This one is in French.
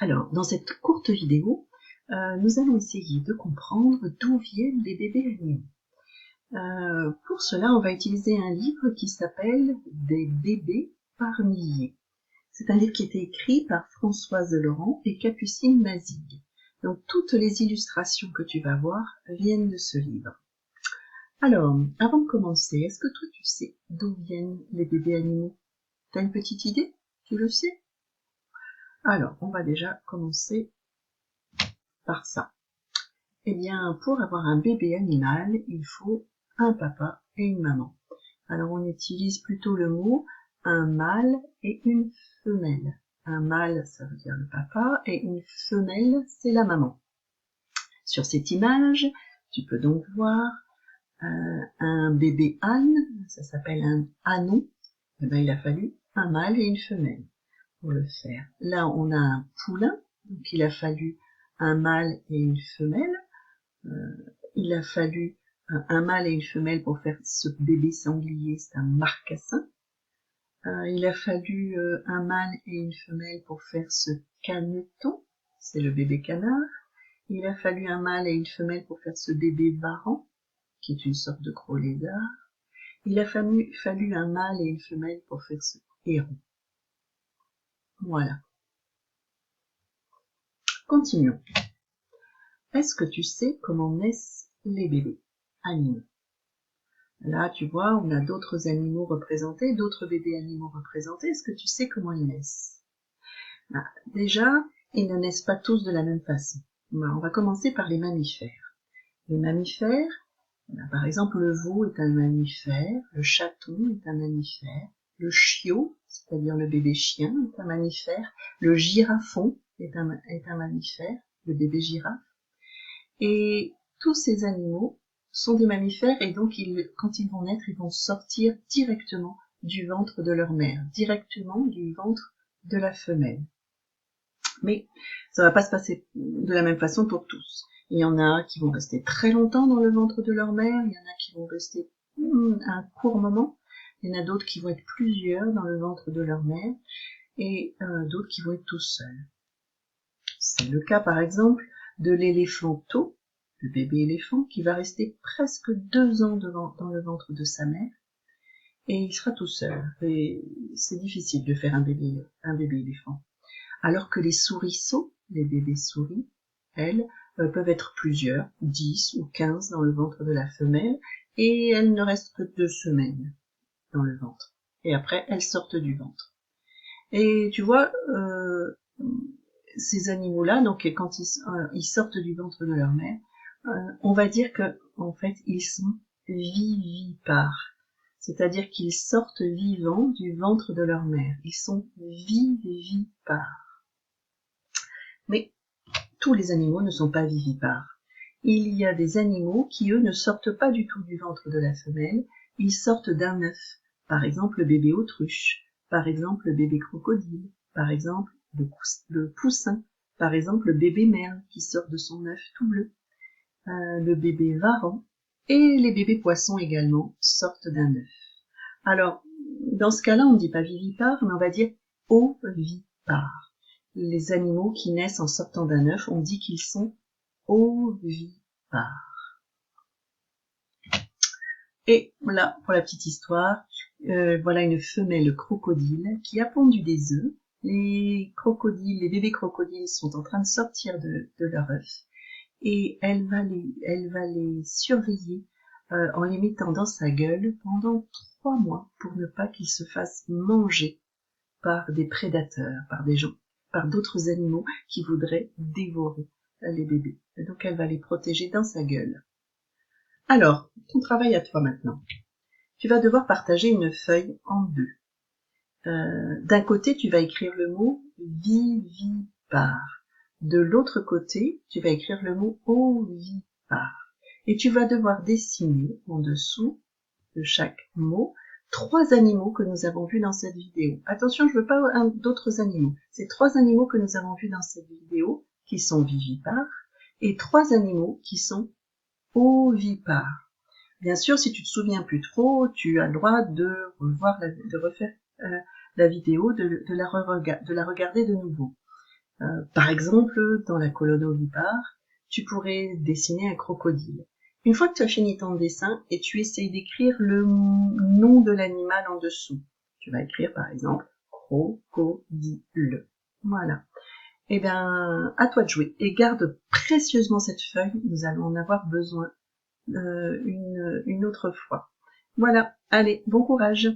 Alors, dans cette courte vidéo, nous allons essayer de comprendre d'où viennent les bébés animaux. Pour cela, on va utiliser un livre qui s'appelle « Des bébés par milliers ». C'est un livre qui a été écrit par Françoise Laurent et Capucine Mazig. Donc, toutes les illustrations que tu vas voir viennent de ce livre. Alors, avant de commencer, est-ce que toi tu sais d'où viennent les bébés animaux? T'as une petite idée? Tu le sais? Alors, on va déjà commencer par ça. Eh bien, pour avoir un bébé animal, il faut un papa et une maman. Alors, on utilise plutôt le mot un mâle et une femelle. Un mâle, ça veut dire le papa, et une femelle, c'est la maman. Sur cette image, tu peux donc voir un bébé âne, ça s'appelle un ânon. Eh bien, il a fallu un mâle et une femelle pour le faire. Là, on a un poulain, donc il a fallu un mâle et une femelle. Il a fallu un mâle et une femelle pour faire ce bébé sanglier, c'est un marcassin. Il a fallu un mâle et une femelle pour faire ce caneton, c'est le bébé canard. Il a fallu un mâle et une femelle pour faire ce bébé varan, qui est une sorte de gros lézard. Il a fallu un mâle et une femelle pour faire ce héron. Voilà. Continuons. Est-ce que tu sais comment naissent les bébés animaux? Là, tu vois, on a d'autres animaux représentés, d'autres bébés animaux représentés. Est-ce que tu sais comment ils naissent? Déjà, ils ne naissent pas tous de la même façon. On va commencer par les mammifères. Les mammifères, par exemple, le veau est un mammifère, le chaton est un mammifère, le chiot, c'est-à-dire le bébé chien, est un mammifère, le girafon est un mammifère, le bébé girafe. Et tous ces animaux sont des mammifères et donc quand ils vont naître, ils vont sortir directement du ventre de leur mère, directement du ventre de la femelle. Mais ça va pas se passer de la même façon pour tous. Il y en a qui vont rester très longtemps dans le ventre de leur mère, il y en a qui vont rester un court moment, il y en a d'autres qui vont être plusieurs dans le ventre de leur mère et d'autres qui vont être tout seuls. C'est le cas par exemple de l'éléphanteau, le bébé éléphant, qui va rester presque 2 ans dans le ventre de sa mère, et il sera tout seul. Et c'est difficile de faire un bébé éléphant. Alors que les souriceaux, les bébés souris, elles, peuvent être plusieurs, 10 ou 15 dans le ventre de la femelle, et elles ne restent que 2 semaines dans le ventre. Et après, elles sortent du ventre. Et tu vois, ces animaux-là, donc quand ils sortent du ventre de leur mère, on va dire que en fait ils sont vivipares, c'est-à-dire qu'ils sortent vivants du ventre de leur mère. Ils sont vivipares. Mais tous les animaux ne sont pas vivipares. Il y a des animaux qui eux ne sortent pas du tout du ventre de la femelle. Ils sortent d'un œuf. Par exemple le bébé autruche. Par exemple le bébé crocodile. Par exemple le poussin, par exemple le bébé merle qui sort de son œuf tout bleu, le bébé varan et les bébés poissons également sortent d'un œuf. Alors, dans ce cas-là, on ne dit pas vivipare, mais on va dire ovipare. Les animaux qui naissent en sortant d'un œuf, on dit qu'ils sont ovipares. Et voilà, pour la petite histoire, voilà une femelle crocodile qui a pondu des œufs. Les bébés crocodiles sont en train de sortir de leur œuf et elle va les surveiller en les mettant dans sa gueule pendant 3 mois pour ne pas qu'ils se fassent manger par des prédateurs, par d'autres animaux qui voudraient dévorer les bébés. Et donc elle va les protéger dans sa gueule. Alors, ton travail à toi maintenant. Tu vas devoir partager une feuille en 2. D'un côté, tu vas écrire le mot vivipare. De l'autre côté, tu vas écrire le mot ovipare. Et tu vas devoir dessiner en dessous de chaque mot 3 animaux que nous avons vus dans cette vidéo. Attention, je ne veux pas d'autres animaux. C'est 3 animaux que nous avons vus dans cette vidéo qui sont vivipares et 3 animaux qui sont ovipares. Bien sûr, si tu te souviens plus trop, tu as le droit de refaire la vidéo, de la regarder de nouveau. Par exemple, dans la colonne ovipare, tu pourrais dessiner un crocodile. Une fois que tu as fini ton dessin et tu essayes d'écrire le nom de l'animal en dessous, tu vas écrire par exemple crocodile. Voilà. Eh bien, à toi de jouer et garde précieusement cette feuille, nous allons en avoir besoin une autre fois. Voilà, allez, bon courage!